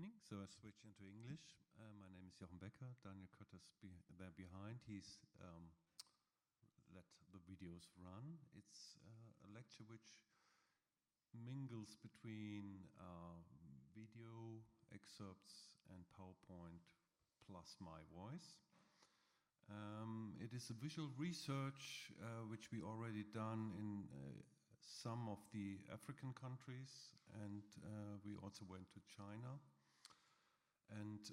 evening, so I switch into English. My name is Jochen Becker. Daniel Kötter's there behind. He's let the videos run. It's a lecture which mingles between video excerpts and PowerPoint plus my voice. It is a visual research which we already done in some of the African countries, and we also went to China. And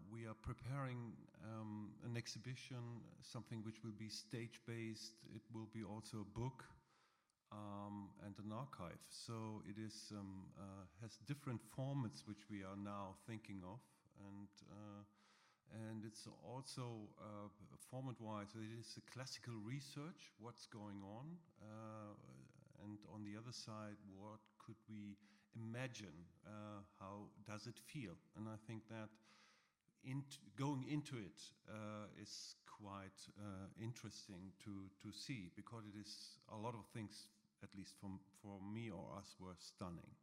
we are preparing an exhibition, something which will be stage-based. It will be also a book and an archive. So it is has different formats which we are now thinking of, and it's also format-wise. It is a classical research, what's going on, and on the other side, what could we imagine? How does it feel? And I think that going into it is quite interesting to see, because it is a lot of things, at least for me or us, were stunning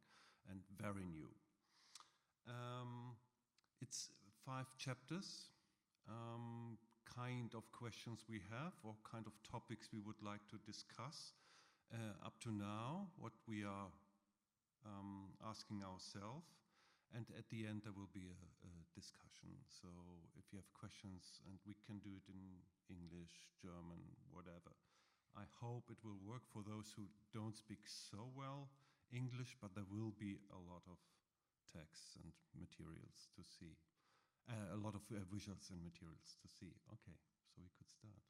and very new. It's 5 chapters, kind of questions we have, or kind of topics we would like to discuss up to now, what we are asking ourselves, and at the end there will be a discussion. So if you have questions, and we can do it in English, German, whatever. I hope it will work for those who don't speak so well English, but there will be a lot of texts and materials to see. A lot of visuals and materials to see. Okay, so we could start.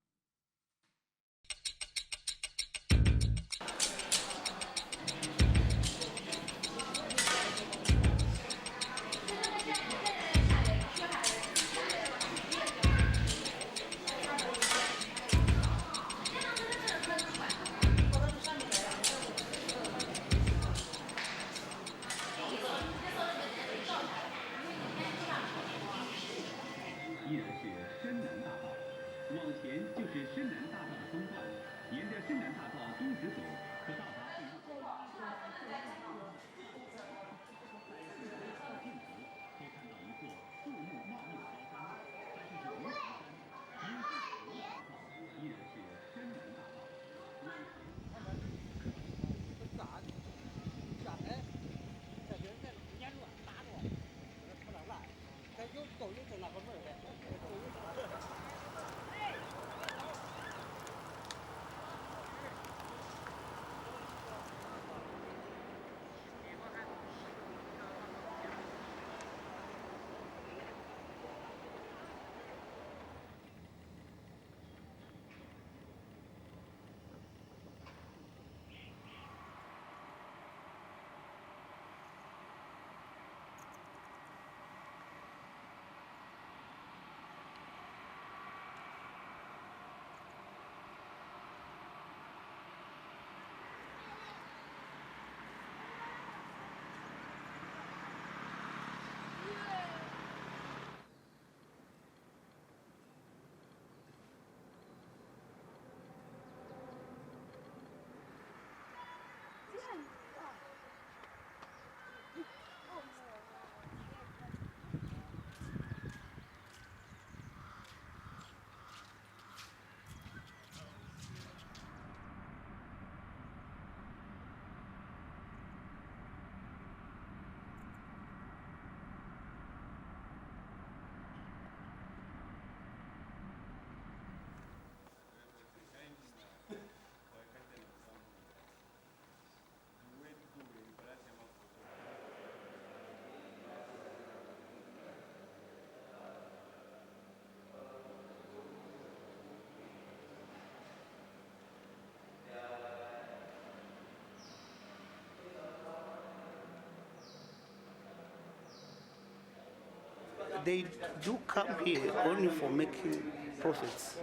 They do come here only for making profits.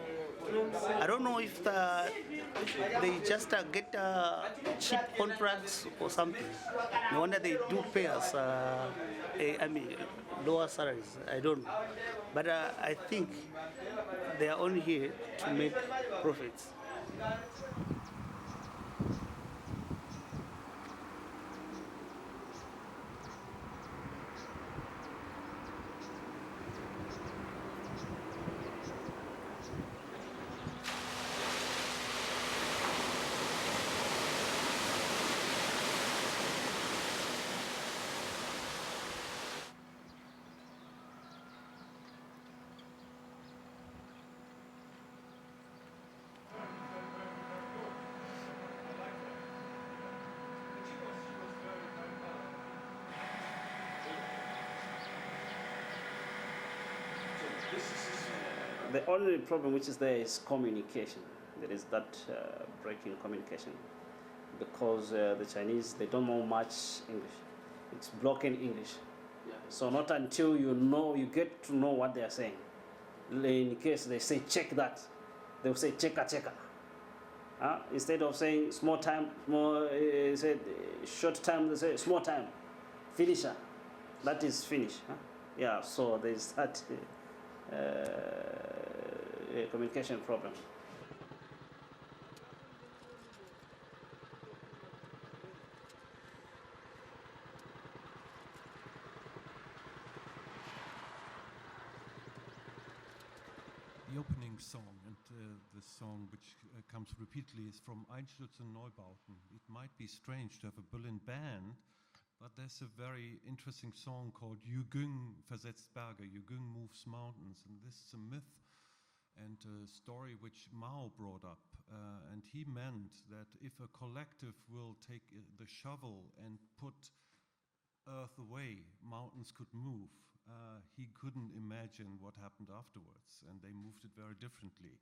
I don't know if they just get cheap contracts or something. No wonder they do pay us, lower salaries. I don't know. But I think they are only here to make profits. The only problem which is there is communication. There is that breaking communication, because the Chinese, they don't know much English. It's broken English. Yeah. So not until you get to know what they are saying. In case they say check that, they will say cheka cheka. Instead of saying small time, short time, they say small time, finisher. That is finish. Yeah, so there's that communication problem. The opening song, and the song which comes repeatedly, is from Einstürzen Neubauten. It might be strange to have a Berlin band, but there's a very interesting song called Jugend versetzt Berge, Jugend moves mountains, and this is a myth and a story which Mao brought up. And he meant that if a collective will take the shovel and put earth away, mountains could move. He couldn't imagine what happened afterwards, and they moved it very differently.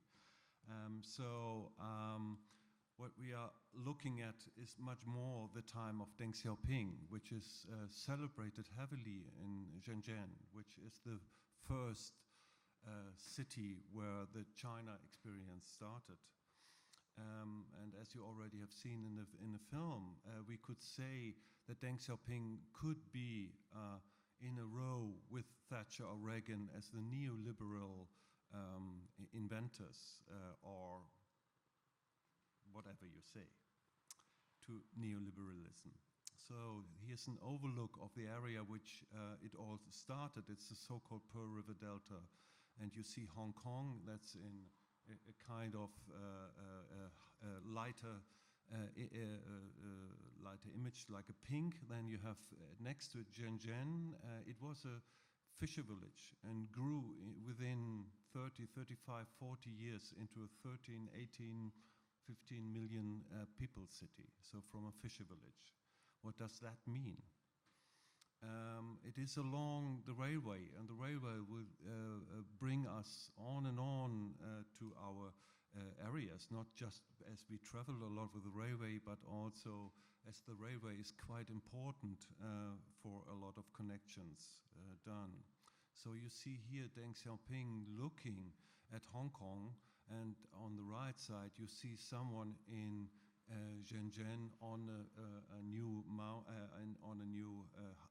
What we are looking at is much more the time of Deng Xiaoping, which is celebrated heavily in Shenzhen, which is the first city where the China experience started. And as you already have seen in the film, we could say that Deng Xiaoping could be in a row with Thatcher or Reagan as the neoliberal inventors, or whatever you say, to neoliberalism. So here's an overlook of the area which it all started. It's the so-called Pearl River Delta. And you see Hong Kong, that's in a kind of lighter image, like a pink. Then you have next to it Shenzhen. It was a fisher village and grew within 30, 35, 40 years into a 13, 18, 15 million people city. So from a fisher village. What does that mean? It is along the railway, and the railway will bring us on and on to our areas, not just as we travel a lot with the railway, but also as the railway is quite important for a lot of connections done. So you see here Deng Xiaoping looking at Hong Kong, and on the right side you see someone in Shenzhen on a new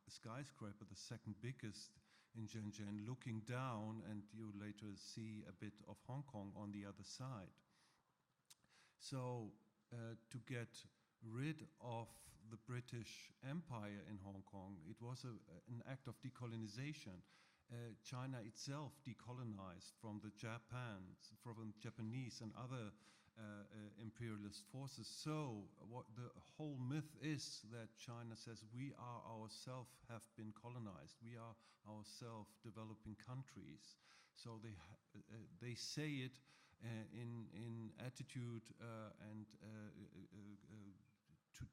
skyscraper, the second biggest in Shenzhen, looking down, and you later see a bit of Hong Kong on the other side. So to get rid of the British Empire in Hong Kong, it was an act of decolonization. China itself decolonized from the Japanese and other imperialist forces. So what the whole myth is that China says we are ourselves have been colonized. We are ourselves developing countries. So they say it in attitude and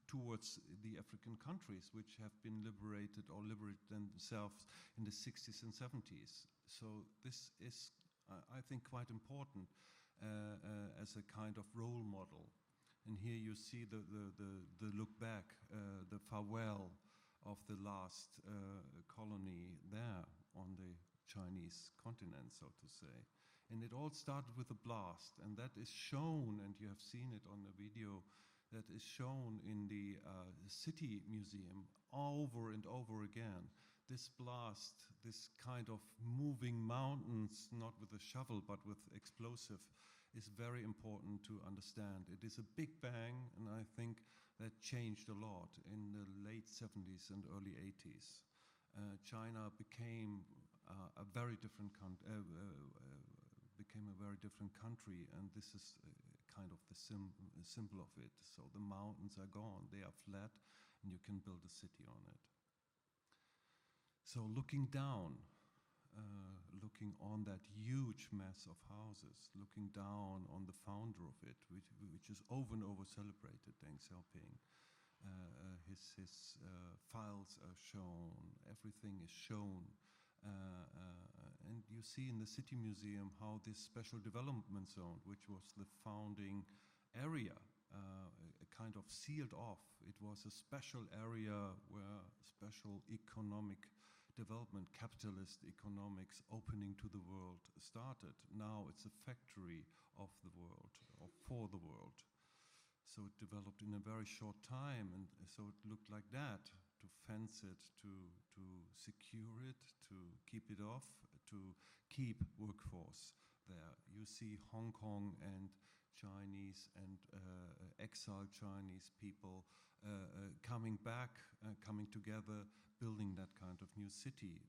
towards the African countries which have been liberated or liberated themselves in the 60s and 70s. So this is, I think, quite important as a kind of role model. And here you see the look back, the farewell of the last colony there on the Chinese continent, so to say. And it all started with a blast, and that is shown, and you have seen it on the video, that is shown in the City Museum over and over again. This blast, this kind of moving mountains, not with a shovel, but with explosive, is very important to understand. It is a big bang, and I think that changed a lot in the late 70s and early 80s. China became a very different country, and this is kind of the symbol of it. So the mountains are gone, they are flat, and you can build a city on it. So looking down, looking on that huge mass of houses, looking down on the founder of it, which is over and over celebrated, Deng Xiaoping. His files are shown, everything is shown And you see in the City Museum how this special development zone, which was the founding area, kind of sealed off. It was a special area where special economic development, capitalist economics opening to the world started. Now it's a factory of the world, or for the world. So it developed in a very short time, and so it looked like that, to fence it, to secure it, to keep it off, to keep workforce there. You see Hong Kong and Chinese and exiled Chinese people coming back, coming together, building that kind of new city,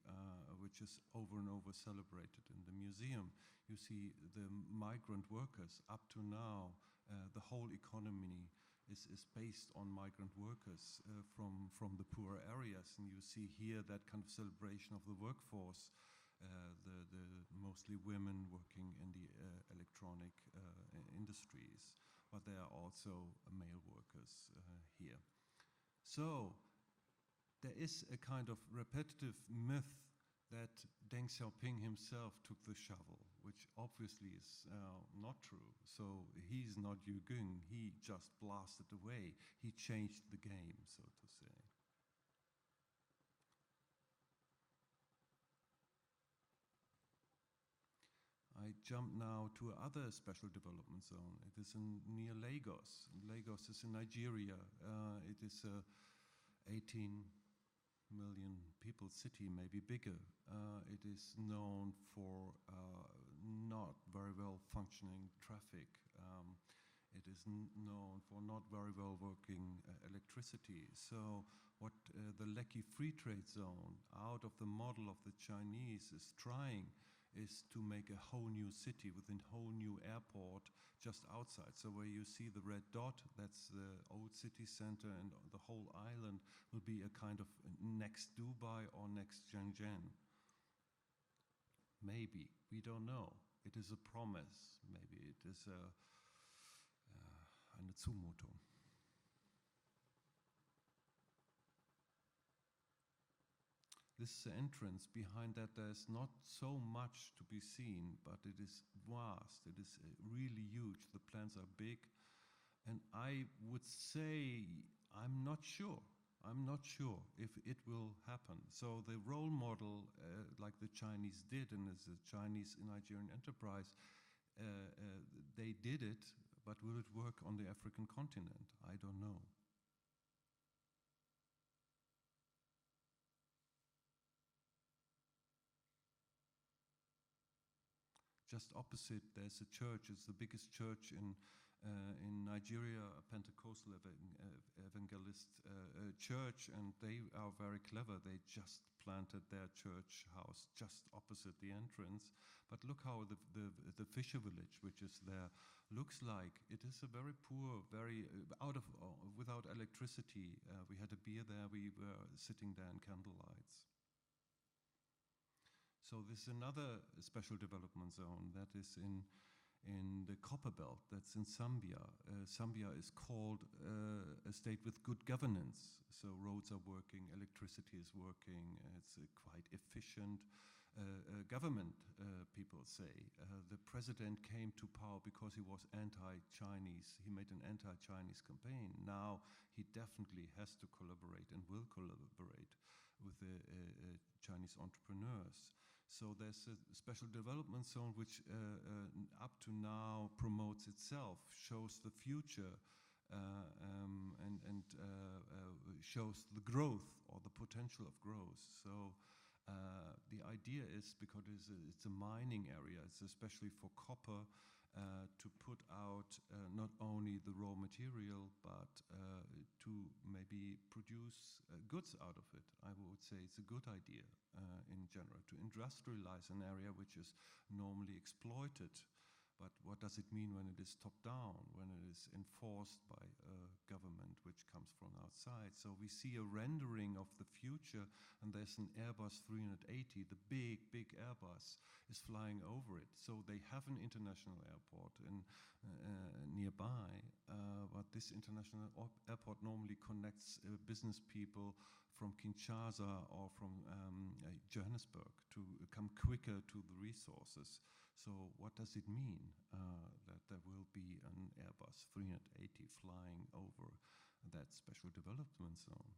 which is over and over celebrated in the museum. You see the migrant workers. Up to now, the whole economy is based on migrant workers from the poorer areas, and you see here that kind of celebration of the workforce. The mostly women working in the electronic industries, but there are also male workers here. So there is a kind of repetitive myth that Deng Xiaoping himself took the shovel, which obviously is not true. So he's not Yu Gung, he just blasted away. He changed the game, so to say. I jump now to another special development zone. It is near Lagos. Lagos is in Nigeria. It is a 18 million people city, maybe bigger. It is known for not very well functioning traffic. It is known for not very well working electricity. So what the Lekki Free Trade Zone, out of the model of the Chinese, is trying is to make a whole new city with a whole new airport just outside. So where you see the red dot, that's the old city center, and the whole island will be a kind of next Dubai or next Shenzhen. Maybe, we don't know. It is a promise. Maybe it is eine Zumutung. This is the entrance. Behind that there's not so much to be seen, but it is vast. It is really huge. The plans are big. And I would say, I'm not sure if it will happen. So the role model, like the Chinese did, and as a Chinese Nigerian enterprise, they did it, but will it work on the African continent? I don't know. Just opposite, there's a church. It's the biggest church in Nigeria, a Pentecostal evangelist church, and they are very clever. They just planted their church house just opposite the entrance. But look how the fisher village, which is there, looks like. It is a very poor, very without electricity. We had a beer there. We were sitting there in candlelights. So this is another special development zone that is in the copper belt. That's in Zambia. Zambia is called a state with good governance. So roads are working, electricity is working. It's quite efficient government, people say. The president came to power because he was anti-Chinese. He made an anti-Chinese campaign. Now he definitely has to collaborate and will collaborate with the Chinese entrepreneurs. So there's a special development zone which up to now promotes itself, shows the future, and shows the growth or the potential of growth. So the idea is, because it's a mining area, it's especially for copper, to put out not only the raw material, but to maybe produce goods out of it. I would say it's a good idea in general, to industrialize an area which is normally exploited. But what does it mean when it is top-down, when it is enforced by a government which comes from outside? So we see a rendering of the future, and there's an Airbus 380, the big Airbus, is flying over it. So they have an international airport nearby, but this international airport normally connects business people from Kinshasa or from Johannesburg to come quicker to the resources. So what does it mean that there will be an Airbus 380 flying over that special development zone?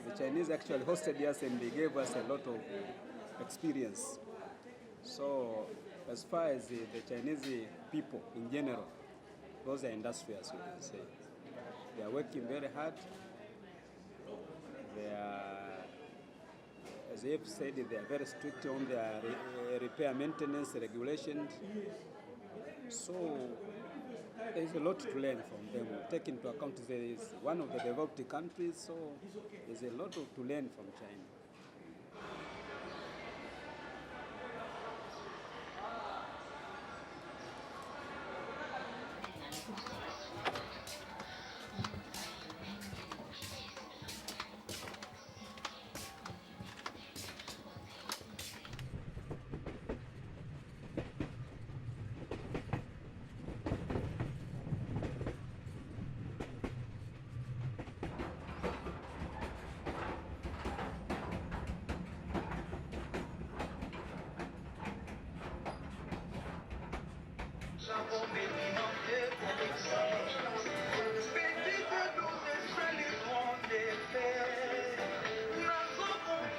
The Chinese actually hosted us and they gave us a lot of experience. So as far as the Chinese people in general, those are industrious, you can say. They are working very hard. They are, as I've said, they are very strict on their repair maintenance regulations. So there is a lot to learn from them. Take into account there is one of the developed countries, so there's a lot to learn from China.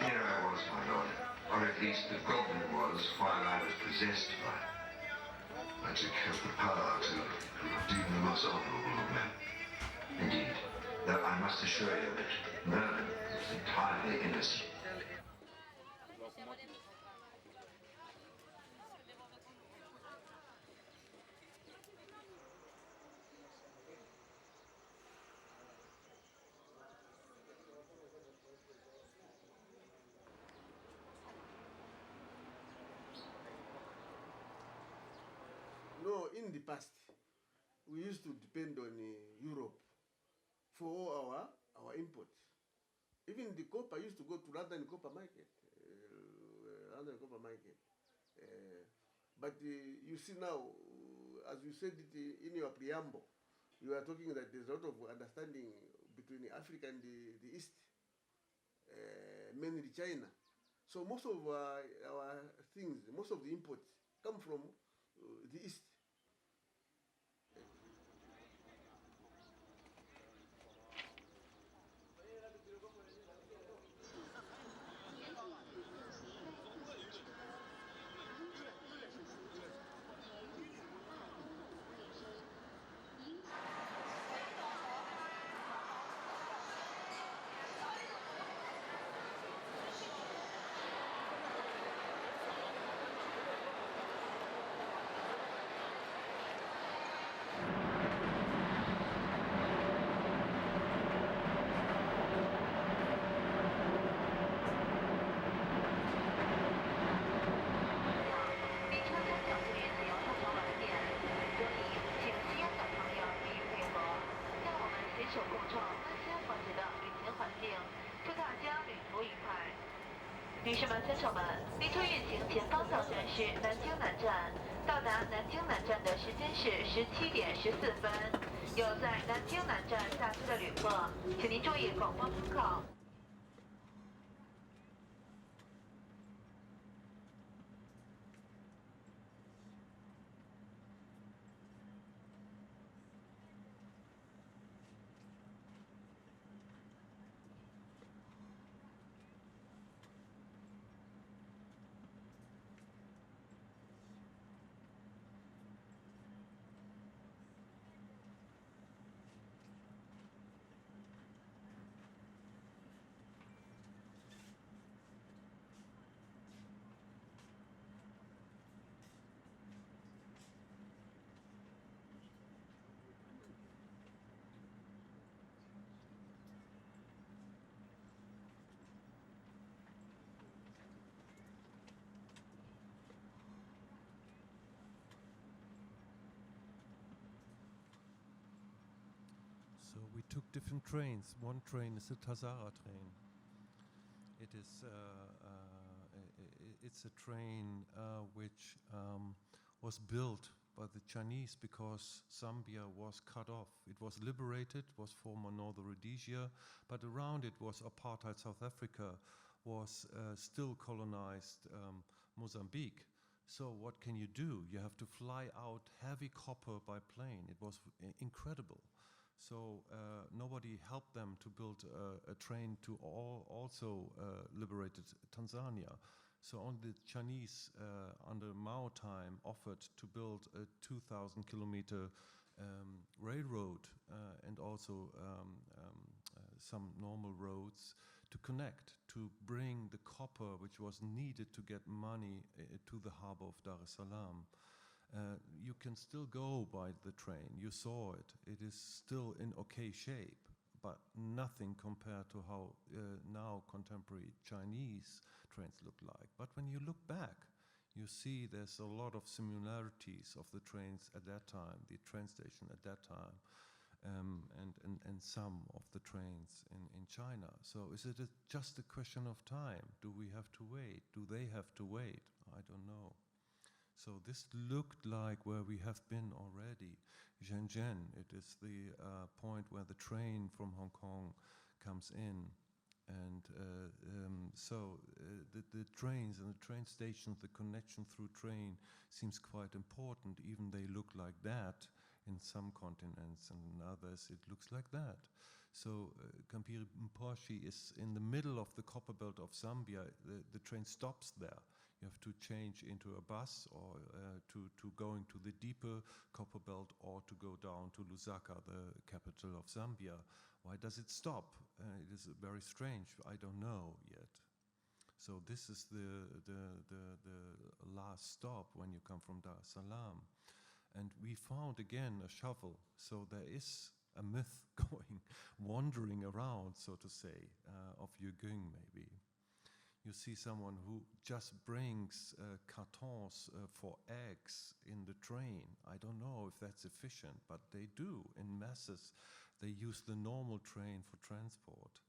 Here I was, my lord, or at least the goblin was while I was possessed by magic has the power to redeem the most honorable of men. Indeed, though I must assure you that Merlin is entirely innocent. No, in the past, we used to depend on Europe for all our imports. Even the copper used to go to London Copper Market. London Copper Market. But you see now, as you said it in your preamble, you are talking that there's a lot of understanding between Africa and the East, mainly China. So most of our things, most of the imports come from the East. 士们、先生们，列车运行前方到站是南京南站，到达南京南站的时间是17:14。有在南京南站下车的旅客，请您注意广播通告。So we took different trains. One train is the Tazara train. It is it's a train which was built by the Chinese because Zambia was cut off. It was liberated, was former Northern Rhodesia, but around it was apartheid South Africa, was still colonized Mozambique. So what can you do? You have to fly out heavy copper by plane. It was incredible. So nobody helped them to build a train to also liberated Tanzania. So only the Chinese under Mao time offered to build a 2,000 kilometer railroad and also some normal roads to connect, to bring the copper which was needed to get money to the harbor of Dar es Salaam. You can still go by the train. You saw it. It is still in okay shape, but nothing compared to how now contemporary Chinese trains look like. But when you look back, you see there's a lot of similarities of the trains at that time, the train station at that time, and some of the trains in China. So is it just a question of time? Do we have to wait? Do they have to wait? I don't know. So this looked like where we have been already. Shenzhen, it is the point where the train from Hong Kong comes in. And the trains and the train stations, the connection through train seems quite important. Even they look like that in some continents, and in others it looks like that. So Mposhi is in the middle of the copper belt of Zambia. The train stops there. You have to change into a bus or to go into the deeper copper belt or to go down to Lusaka, the capital of Zambia. Why does it stop? It is very strange. I don't know yet. So this is the last stop when you come from Dar es Salaam. And we found again a shovel. So there is a myth going, wandering around, so to say, of Yuging maybe. You see someone who just brings cartons for eggs in the train. I don't know if that's efficient, but they do in masses. They use the normal train for transport,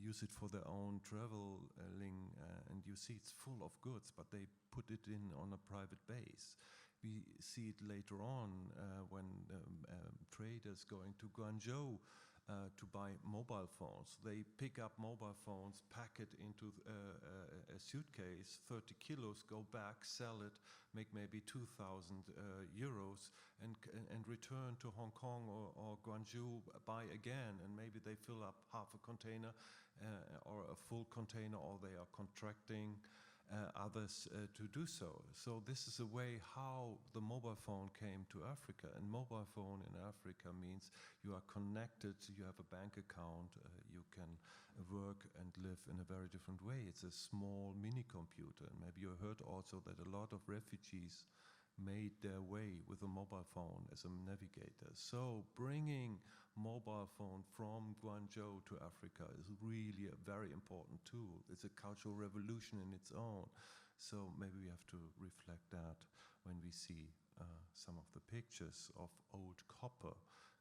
use it for their own traveling, and you see it's full of goods, but they put it in on a private base. We see it later on when traders going to Guangzhou to buy mobile phones. They pick up mobile phones, pack it into a suitcase, 30 kilos, go back, sell it, make maybe 2,000 euros, and return to Hong Kong or Guangzhou, buy again, and maybe they fill up half a container or a full container, or they are contracting others to do so. So this is a way how the mobile phone came to Africa. And mobile phone in Africa means you are connected, you have a bank account, you can work and live in a very different way. It's a small mini computer. And maybe you heard also that a lot of refugees made their way with a mobile phone as a navigator. So bringing mobile phone from Guangzhou to Africa is really a very important tool. It's a cultural revolution in its own. So maybe we have to reflect that when we see some of the pictures of old copper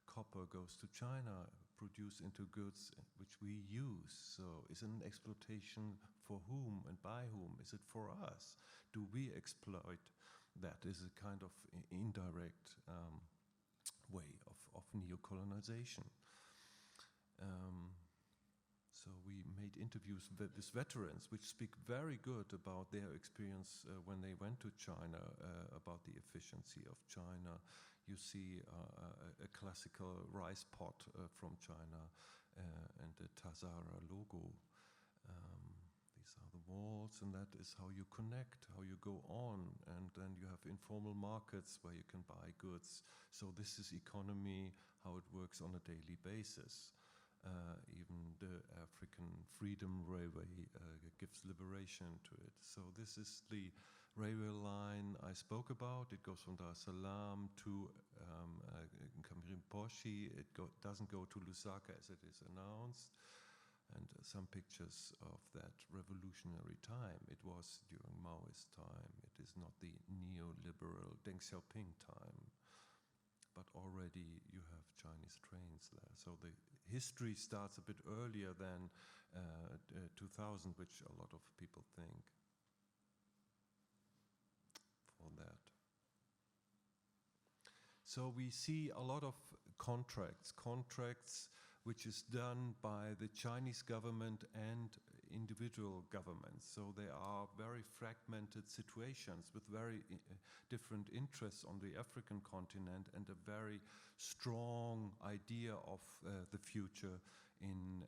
copper goes to China, produced into goods which we use. So is it an exploitation for whom and by whom? Is it for us? Do we exploit that? Is a kind of indirect way of neo-colonization. So we made interviews with veterans which speak very good about their experience when they went to China, about the efficiency of China. You see a classical rice pot from China and the Tazara logo. These are the walls, and that is how you connect, how you go on. And then you have informal markets where you can buy goods. So this is economy, how it works on a daily basis. Even the African Freedom Railway gives liberation to it. So this is the railway line I spoke about. It goes from Dar es Salaam to Lubumbashi. It doesn't go to Lusaka as it is announced. And some pictures of that revolutionary time. It was during Maoist time. It is not the neoliberal Deng Xiaoping time. But already you have Chinese trains there. So the history starts a bit earlier than 2000, which a lot of people think for that. So we see a lot of contracts which is done by the Chinese government and individual governments. So they are very fragmented situations with very different interests on the African continent and a very strong idea of the future in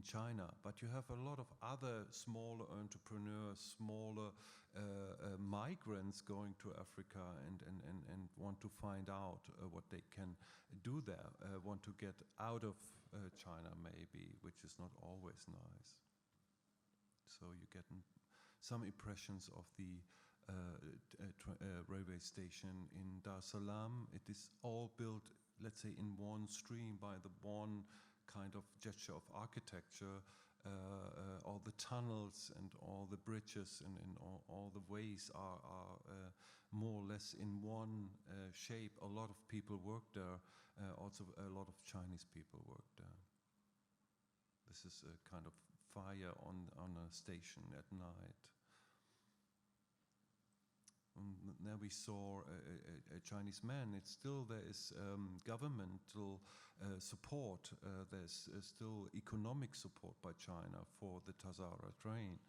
China. But you have a lot of other smaller entrepreneurs, smaller migrants going to Africa and want to find out what they can do there, want to get out of China maybe, which is not always nice. So you get some impressions of the railway station in Dar es Salaam. It is all built, let's say, in one stream by the one kind of gesture of architecture. All the tunnels and all the bridges and all the ways are more or less in one shape. A lot of people work there. Also, a lot of Chinese people work there. This is a kind of fire on a station at night. And now we saw a Chinese man. It's still, there is governmental support. There's still economic support by China for the Tazara train.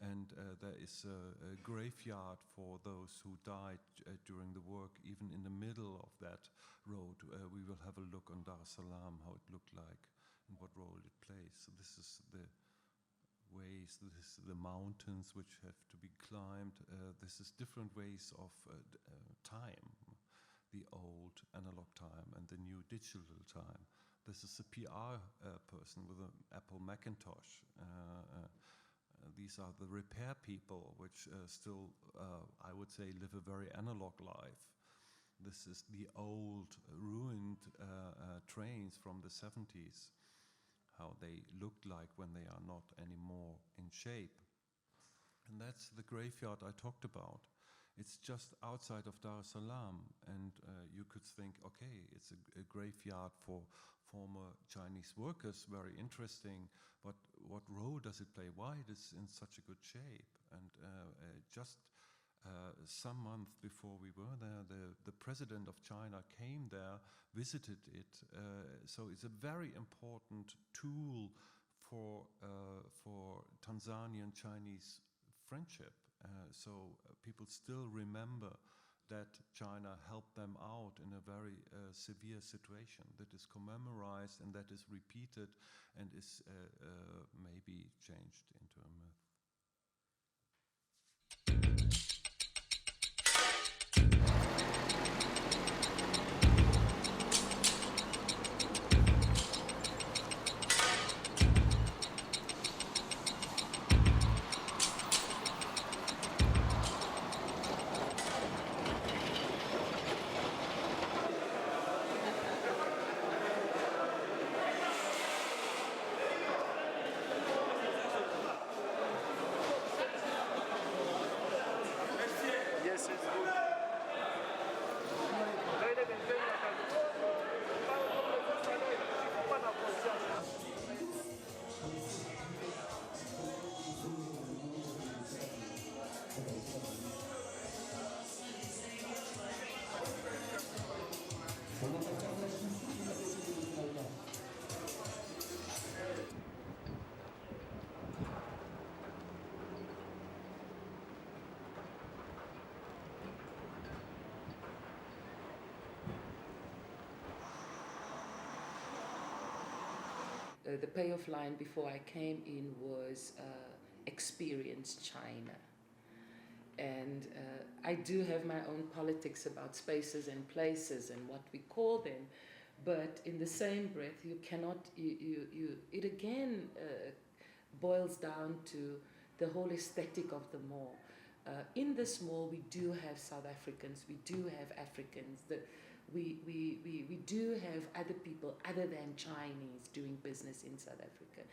And there is a graveyard for those who died during the work, even in the middle of that road. We will have a look on Dar es Salaam, how it looked like and what role it plays. So this is the ways, this is the mountains which have to be climbed. This is different ways of time, the old analog time and the new digital time. This is a PR person with an Apple Macintosh. These are the repair people which still, I would say, live a very analog life. This is the old ruined trains from the 70s. How they looked like when they are not anymore in shape. And that's the graveyard I talked about. It's just outside of Dar es Salaam, and you could think, okay, it's a graveyard for former Chinese workers, very interesting, but what role does it play? Why it is in such a good shape? And just some month before we were there, the president of China came there, visited it. So it's a very important tool for Tanzanian Chinese friendship. So people still remember that China helped them out in a very severe situation that is commemorized and that is repeated and is maybe changed into a myth. the payoff line before I came in was experience China. And I do have my own politics about spaces and places and what we call them, but in the same breath, you cannot, it again boils down to the whole aesthetic of the mall. In this mall, we do have South Africans, we do have Africans, we do have other people other than Chinese doing business in South Africa.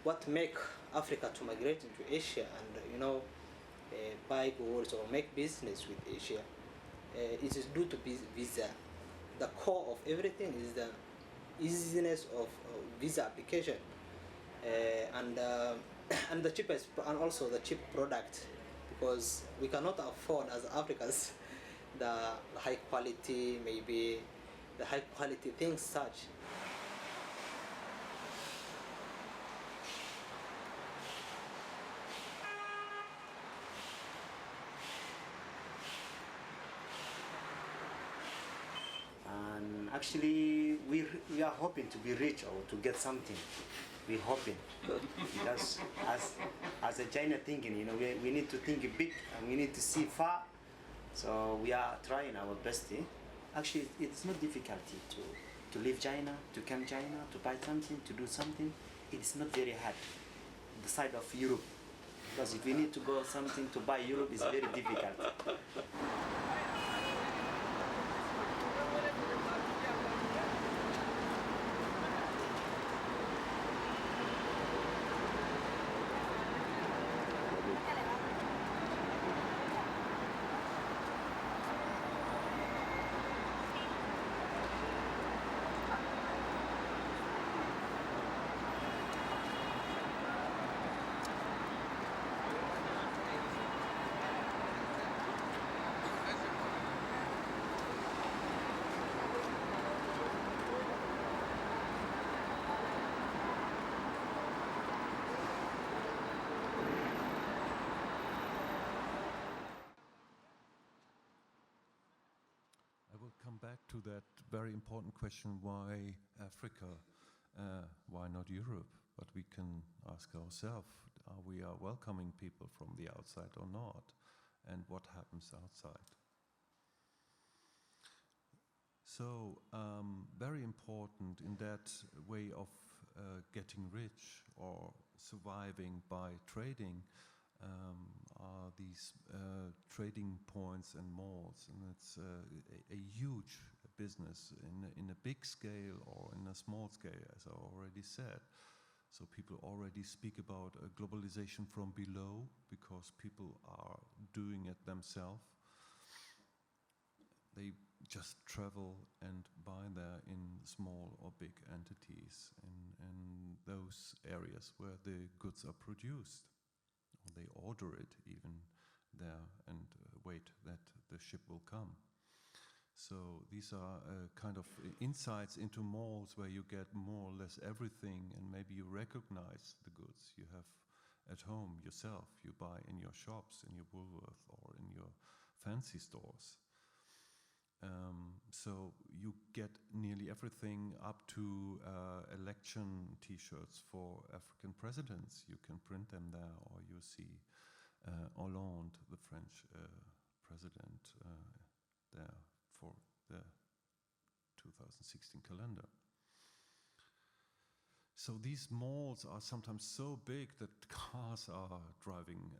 What make Africa to migrate into Asia and buy goods or make business with Asia? It is due to visa. The core of everything is the easiness of visa application and the cheapest and also the cheap product, because we cannot afford as Africans the high quality, maybe the high quality things such. Actually, we are hoping to be rich or to get something. We're hoping because as a China thinking, we need to think big and we need to see far. So we are trying our best. Actually, it's not difficulty to leave China, to come China, to buy something, to do something. It's not very hard. The side of Europe, because if we need to go something to buy Europe, it's very difficult. Back to that very important question, why Africa, why not Europe? But we can ask ourselves, are we welcoming people from the outside or not? And what happens outside? So, very important in that way of getting rich or surviving by trading are these trading points and malls, and it's a huge business in a big scale or in a small scale, as I already said. So people already speak about a globalization from below because people are doing it themselves. They just travel and buy there in small or big entities in those areas where the goods are produced. Or they order it even there and wait that the ship will come. So these are kind of insights into malls where you get more or less everything, and maybe you recognize the goods you have at home yourself. You buy in your shops, in your Woolworth or in your fancy stores. So you get nearly everything up to election T-shirts for African presidents. You can print them there, or you see Hollande, the French president, there for the 2016 calendar. So these malls are sometimes so big that cars are driving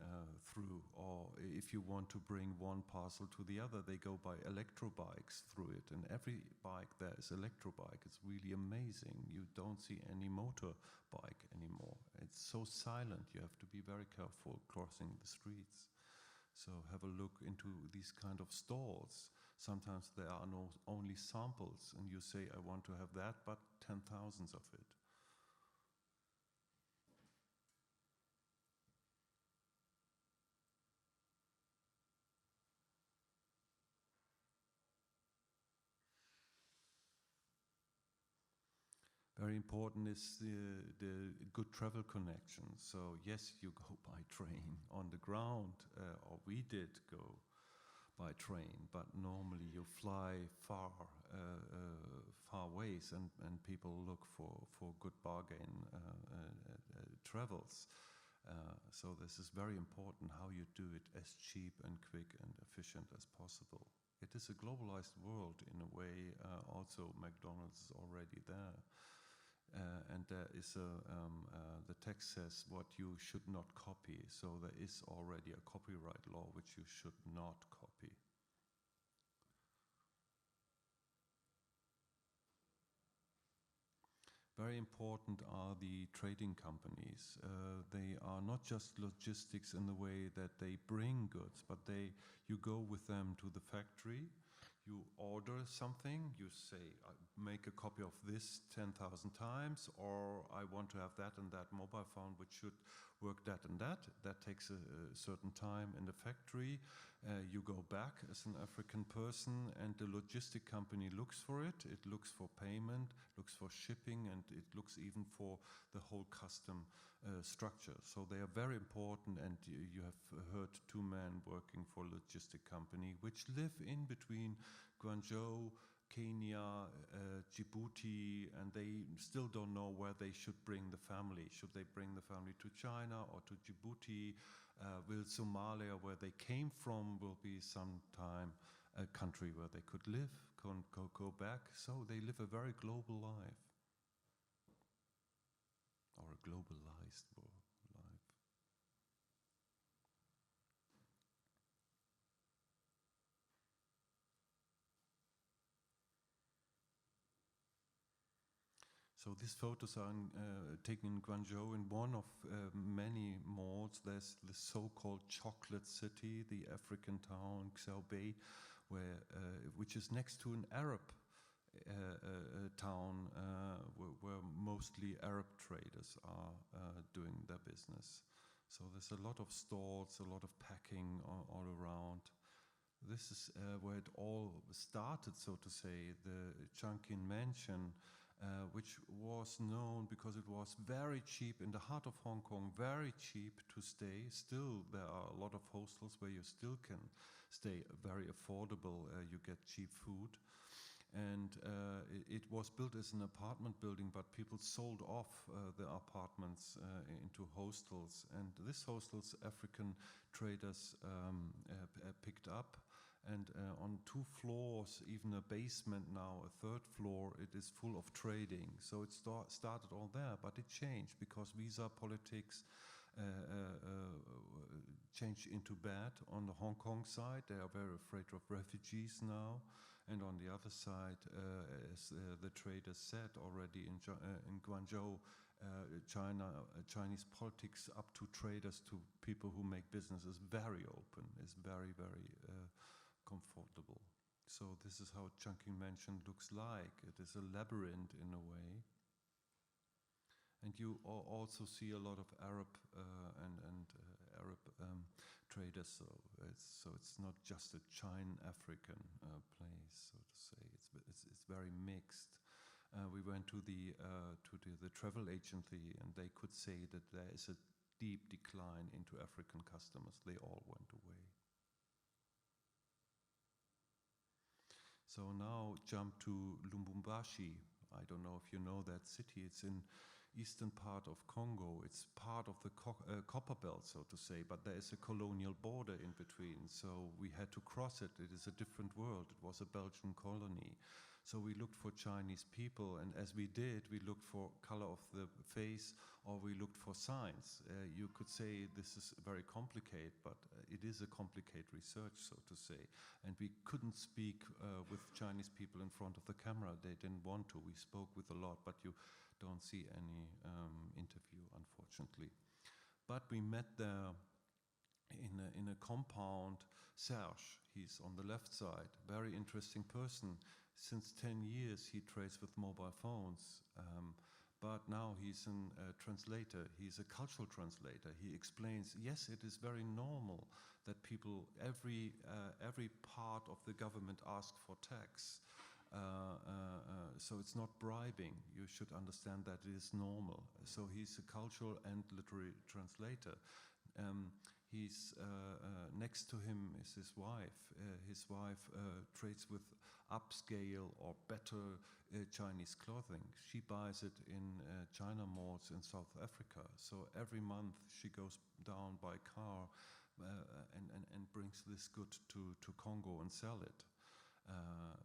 through, or if you want to bring one parcel to the other, they go by electrobikes through it, and every bike there is electrobike. It's really amazing. You don't see any motorbike anymore. It's so silent. You have to be very careful crossing the streets. So have a look into these kind of stalls. Sometimes there are only samples, and you say, I want to have that, but 10,000 of it. Very important is the good travel connection. So yes, you go by train on the ground, or we did go by train, but normally you fly far ways, and people look for good bargain travels. So this is very important, how you do it as cheap and quick and efficient as possible. It is a globalized world in a way. Also, McDonald's is already there. And there is the text says what you should not copy. So there is already a copyright law which you should not copy. Very important are the trading companies. They are not just logistics in the way that they bring goods, but you go with them to the factory. You order something, you say, make a copy of this 10,000 times, or I want to have that and that mobile phone which should work that and that. That takes a certain time in the factory. You go back as an African person, and the logistic company looks for it. It looks for payment, looks for shipping, and it looks even for the whole custom structure. So they are very important, and you have heard two men working for a logistic company which live in between Guangzhou, Kenya, Djibouti, and they still don't know where they should bring the family. Should they bring the family to China or to Djibouti? Will Somalia, where they came from, will be sometime a country where they could live, go back? So they live a very global life, or a globalized life. So these photos are taken in Guangzhou, in one of many malls. There's the so-called chocolate city, the African town, Xiaobei, which is next to an Arab town where mostly Arab traders are doing their business. So there's a lot of stalls, a lot of packing all around. This is where it all started, so to say, the Changqing mansion, which was known because it was very cheap in the heart of Hong Kong, very cheap to stay. Still, there are a lot of hostels where you still can stay very affordable. You get cheap food. And it was built as an apartment building, but people sold off the apartments into hostels. And this hostels, African traders picked up. And on 2 floors, even a basement now, a 3rd floor, it is full of trading. So it started all there, but it changed because visa politics changed into bad on the Hong Kong side. They are very afraid of refugees now. And on the other side, as the trader said already in Guangzhou, Chinese politics up to traders, to people who make business, is very open, is very, very comfortable. So this is how Chungking Mansion looks like. It is a labyrinth in a way. And you also see a lot of Arab and Arab traders. So it's not just a Chinafrican place, so to say. It's very mixed. We went to the travel agency, and they could say that there is a deep decline into African customers. They all went away. So now jump to Lubumbashi. I don't know if you know that city. It's in eastern part of Congo. It's part of the copper belt, so to say, but there is a colonial border in between. So we had to cross it. It is a different world. It was a Belgian colony. So we looked for Chinese people, and as we did, we looked for color of the face, or we looked for signs. You could say this is very complicated, but it is a complicated research, so to say. And we couldn't speak with Chinese people in front of the camera. They didn't want to. We spoke with a lot, but you don't see any interview, unfortunately. But we met there in a compound. Serge, he's on the left side, very interesting person. Since 10 years he trades with mobile phones, but now he's a translator. He's a cultural translator. He explains, yes, it is very normal that people, every part of the government asks for tax. So it's not bribing. You should understand that it is normal. So he's a cultural and literary translator. He's next to him is his wife. His wife trades with upscale or better Chinese clothing. She buys it in China malls in South Africa. So every month she goes down by car and brings this good to Congo and sell it.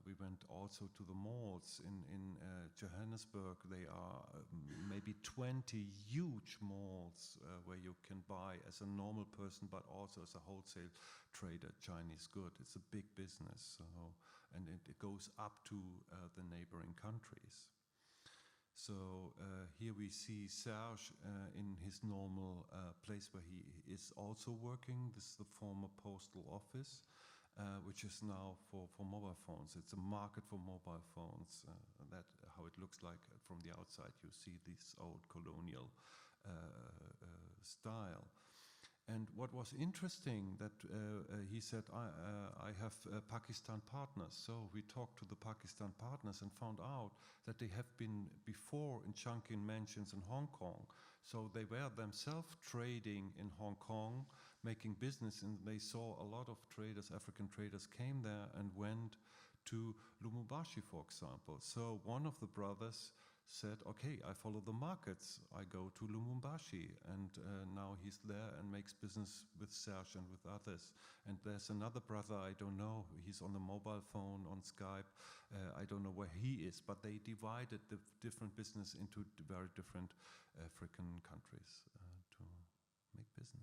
We went also to the malls in Johannesburg. They are maybe 20 huge malls where you can buy as a normal person, but also as a wholesale trader Chinese good. It's a big business, and it goes up to the neighboring countries. So here we see Serge in his normal place where he is also working. This is the former postal office. Which is now for mobile phones. It's a market for mobile phones. That's how it looks like from the outside. You see this old colonial style. And what was interesting that he said, I have Pakistan partners. So we talked to the Pakistan partners and found out that they have been before in Chungking Mansions in Hong Kong. So they were themselves trading in Hong Kong, making business, and they saw a lot of traders, African traders, came there and went to Lubumbashi, for example. So one of the brothers said, okay, I follow the markets. I go to Lubumbashi, and now he's there and makes business with Serge and with others. And there's another brother, I don't know, he's on the mobile phone, on Skype. I don't know where he is, but they divided the different business into very different African countries to make business.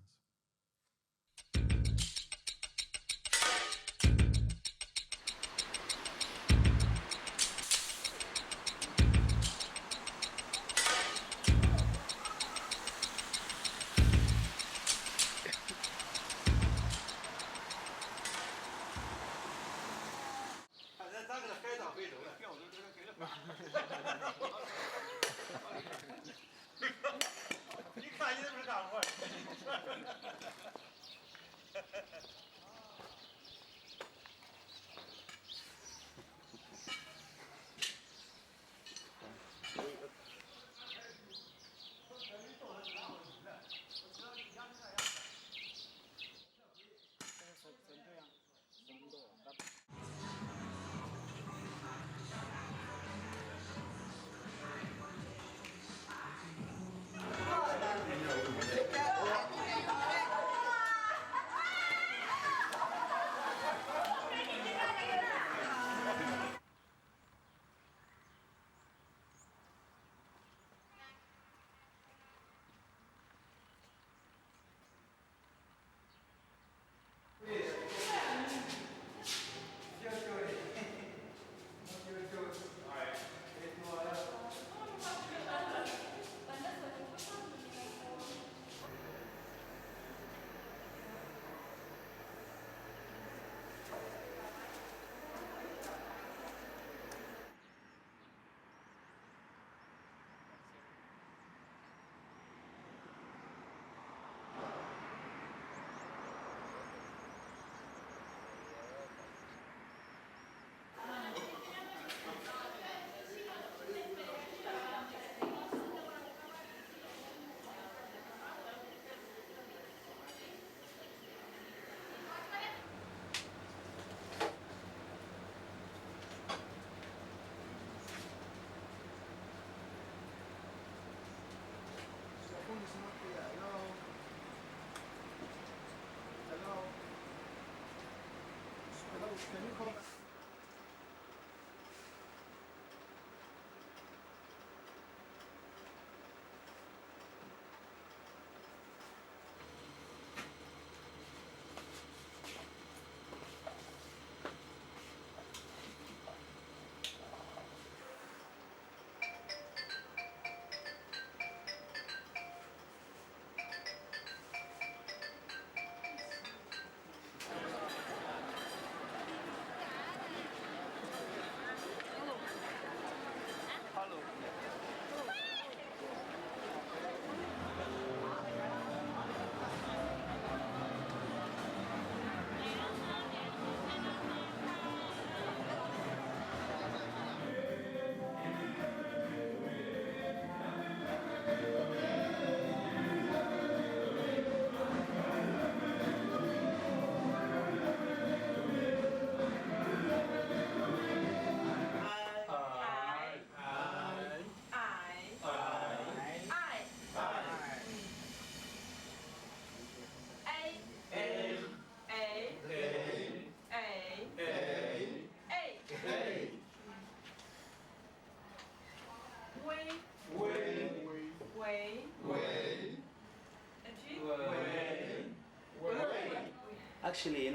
actually,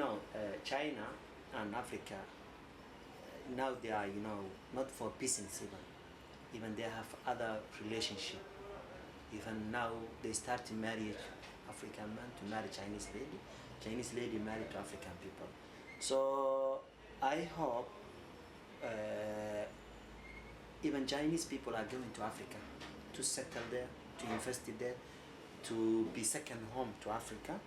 China and Africa, now they are, not for business even. Even they have other relationship. Even now they start to marry African man to marry Chinese lady married to African people. So I hope even Chinese people are going to Africa to settle there, to invest there, to be second home to Africa.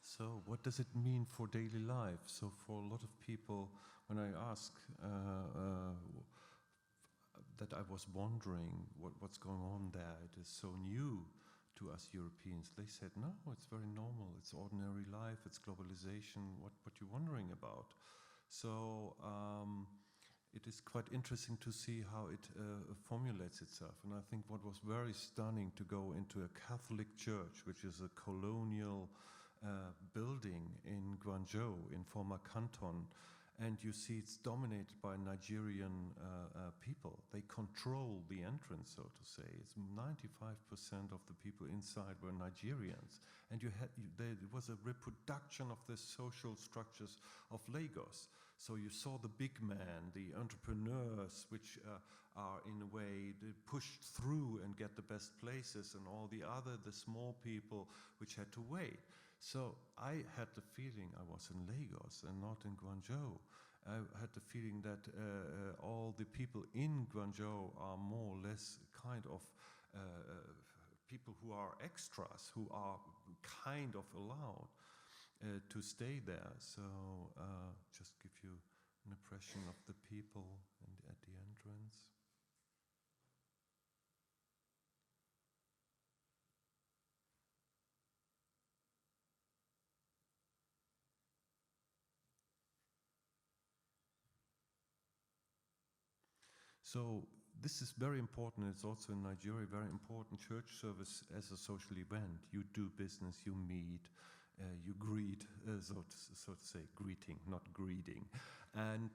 So what does it mean for daily life? So for a lot of people, when I ask that I was wondering what's going on there, it is so new to us Europeans. They said, no, it's very normal, it's ordinary life, it's globalization, what you're wondering about. So it is quite interesting to see how it formulates itself. And I think what was very stunning to go into a Catholic church, which is a colonial building in Guangzhou, in former Canton, and you see it's dominated by Nigerian people. They control the entrance, so to say. It's 95% of the people inside were Nigerians, and there was a reproduction of the social structures of Lagos. So you saw the big man, the entrepreneurs, which are in a way pushed through and get the best places, and all the small people which had to wait. So I had the feeling I was in Lagos and not in Guangzhou. I had the feeling that all the people in Guangzhou are more or less kind of people who are extras, who are kind of allowed to stay there. So just give you an impression of the people at the entrance. So this is very important. It's also in Nigeria very important. Church service as a social event. You do business, you meet, you greet, so to say, greeting, not greeting, and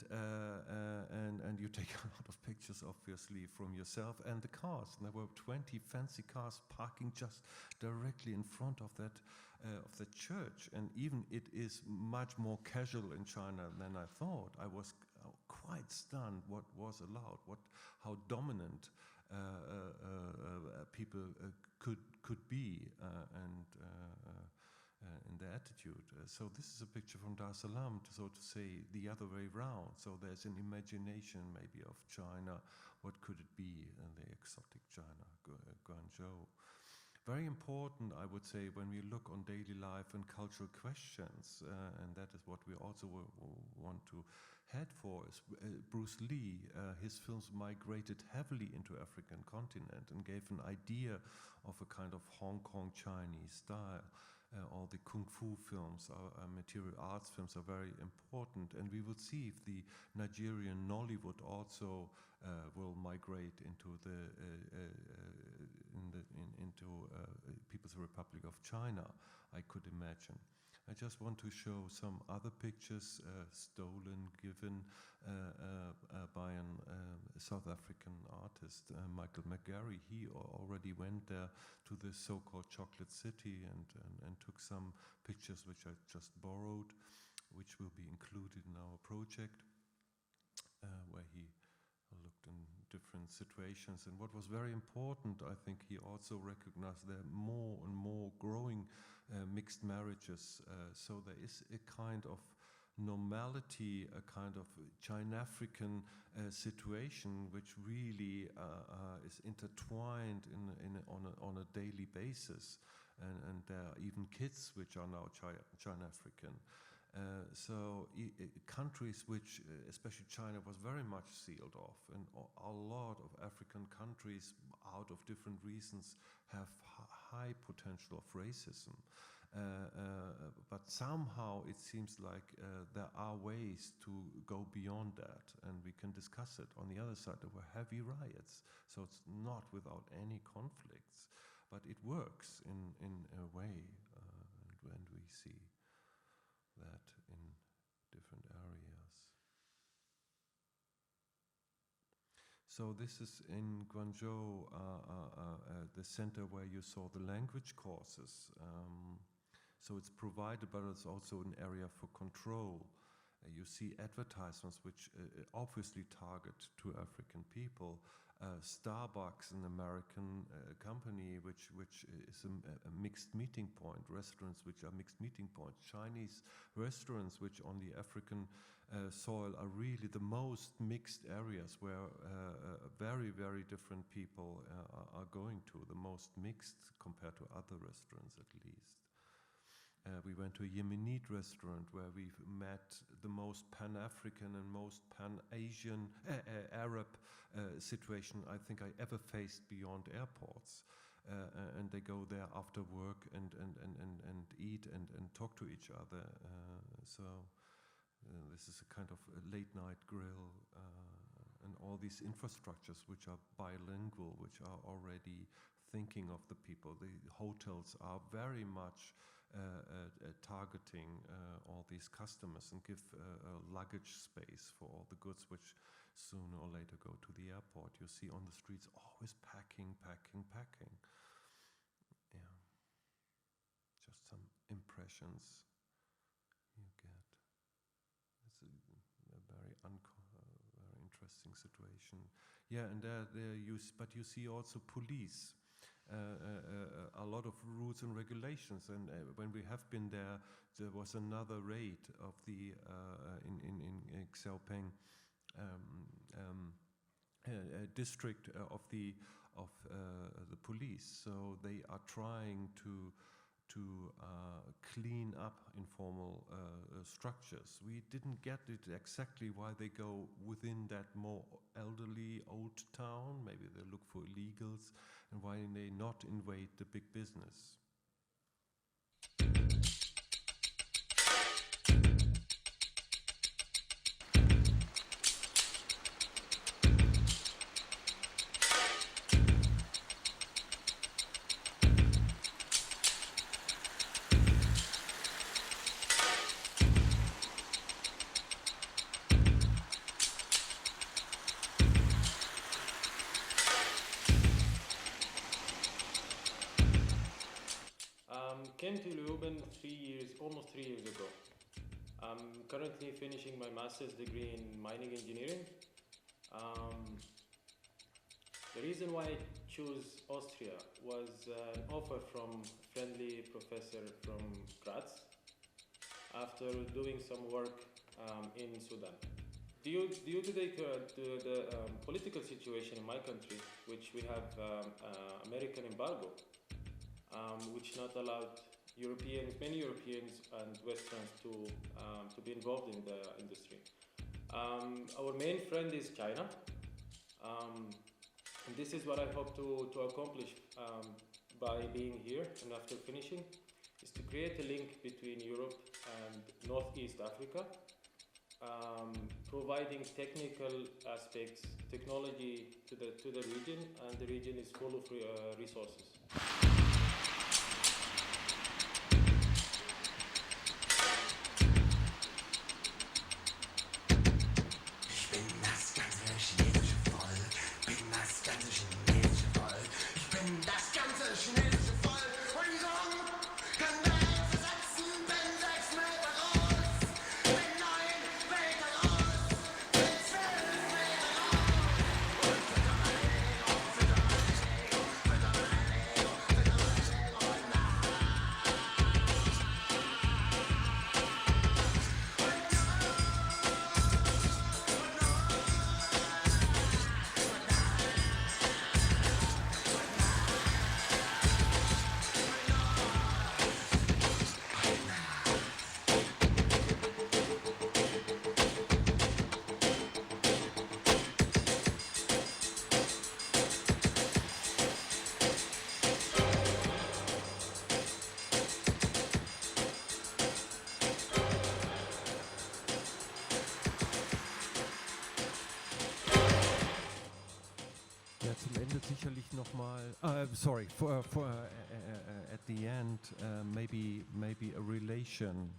you take a lot of pictures, obviously, from yourself and the cars. And there were 20 fancy cars parking just directly in front of that church. And even it is much more casual in China than I thought. I was quite stunned what was allowed, how dominant people could be in their attitude. So this is a picture from Dar es Salaam, so to say, the other way round. So there's an imagination maybe of China. What could it be in the exotic China, Guangzhou? Very important, I would say, when we look on daily life and cultural questions, and that is what we also want to head for, is Bruce Lee. His films migrated heavily into African continent and gave an idea of a kind of Hong Kong Chinese style. All the kung fu films, material arts films are very important, and we will see if the Nigerian Nollywood also will migrate into the People's Republic of China, I could imagine. I just want to show some other pictures stolen, given by a South African artist, Michael McGarry. He already went there to the so-called Chocolate City and took some pictures which I just borrowed, which will be included in our project, where he looked in different situations. And what was very important, I think he also recognized there are more and more growing mixed marriages. So there is a kind of normality, a kind of Chinafrican situation which really is intertwined on a daily basis. And there are even kids which are now Chinafrican. So countries which, especially China, was very much sealed off, and a lot of African countries out of different reasons, have high potential of racism. But somehow it seems like there are ways to go beyond that, and we can discuss it. On the other side, there were heavy riots, so it's not without any conflicts, but it works in a way, and we see that in different areas. So this is in Guangzhou, the center where you saw the language courses. So it's provided, but it's also an area for control. You see advertisements which obviously target to African people. Starbucks, an American company, which is a mixed meeting point. Restaurants which are mixed meeting points. Chinese restaurants which on the African soil are really the most mixed areas where very, very different people are going to. The most mixed compared to other restaurants at least. We went to a Yemenite restaurant where we met the most Pan-African and most Pan-Asian Arab situation I think I ever faced beyond airports. And they go there after work and eat and talk to each other. So this is a kind of a late night grill and all these infrastructures which are bilingual, which are already thinking of the people. The hotels are very much targeting all these customers and give luggage space for all the goods which sooner or later go to the airport. You see on the streets always packing. Yeah, just some impressions you get. It's a very interesting situation. Yeah, and but you see also police. A lot of rules and regulations, and when we have been there, there was another raid of the in Xiaopeng district of the police. So they are trying to clean up informal structures. We didn't get it exactly why they go within that more elderly old town. Maybe they look for illegals, and why they not invade the big business. Came to Leuven almost 3 years ago. I'm currently finishing my master's degree in mining engineering. The reason why I chose Austria was an offer from a friendly professor from Graz after doing some work in Sudan. Due to the political situation in my country, which we have American embargo, which not allowed many Europeans and Westerns to be involved in the industry. Our main friend is China, and this is what I hope to accomplish by being here and after finishing, is to create a link between Europe and Northeast Africa, providing technical aspects, technology to the region, and the region is full of resources. zum Ende sicherlich nochmal, at the end, maybe a relation,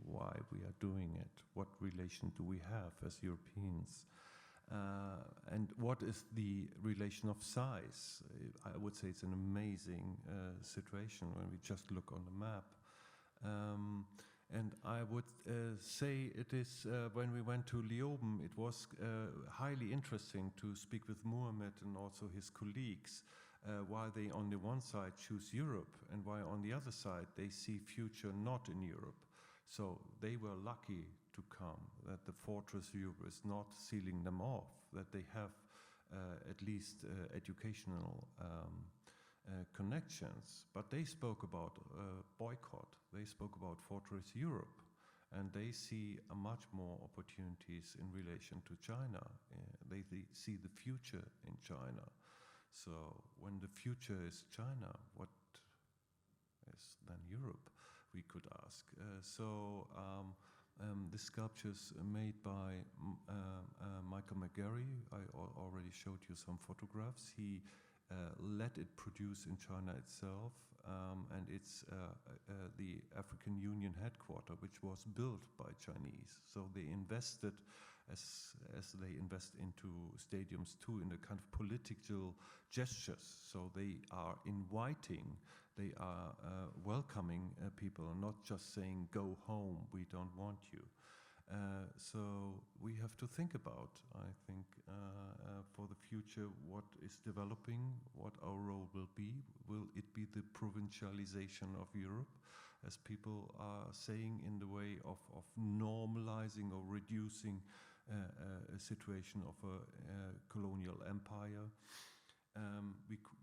why we are doing it. What relation do we have as Europeans? And what is the relation of size? I would say it's an amazing situation when we just look on the map. And I would say it is, when we went to Leoben, it was highly interesting to speak with Muhammad and also his colleagues, why they on the one side choose Europe and why on the other side they see future not in Europe. So they were lucky to come, that the fortress Europe is not sealing them off, that they have at least educational connections, but they spoke about boycott, they spoke about Fortress Europe, and they see much more opportunities in relation to China. They see the future in China. So when the future is China, what is then Europe, we could ask. The sculptures made by Michael McGarry, I already showed you some photographs. He let it produce in China itself, and it's the African Union headquarters, which was built by Chinese. So they invested, as they invest into stadiums too, in a kind of political gestures. So they are inviting, they are welcoming people, not just saying, go home, we don't want you. So we have to think about, I think, for the future, what is developing, what our role will be. Will it be the provincialization of Europe, as people are saying, in the way of normalizing or reducing a situation of a colonial empire?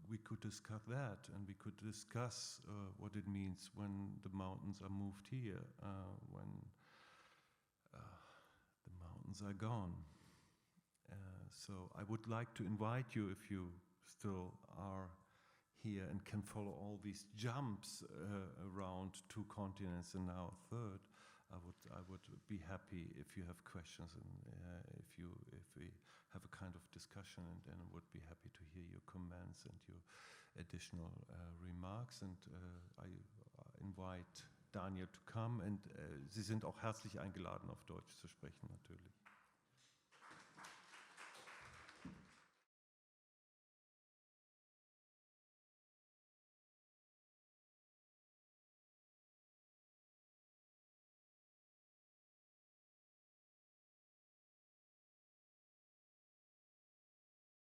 We could discuss that, and we could discuss what it means when the mountains are moved here, when the mountains are gone. So I would like to invite you, if you still are here and can follow all these jumps around 2 continents and now a third, I would be happy if you have questions, and if we have a kind of discussion, and then I would be happy to hear your comments and your additional remarks. And I invite Daniel to come, und Sie sind auch herzlich eingeladen, auf Deutsch zu sprechen, natürlich.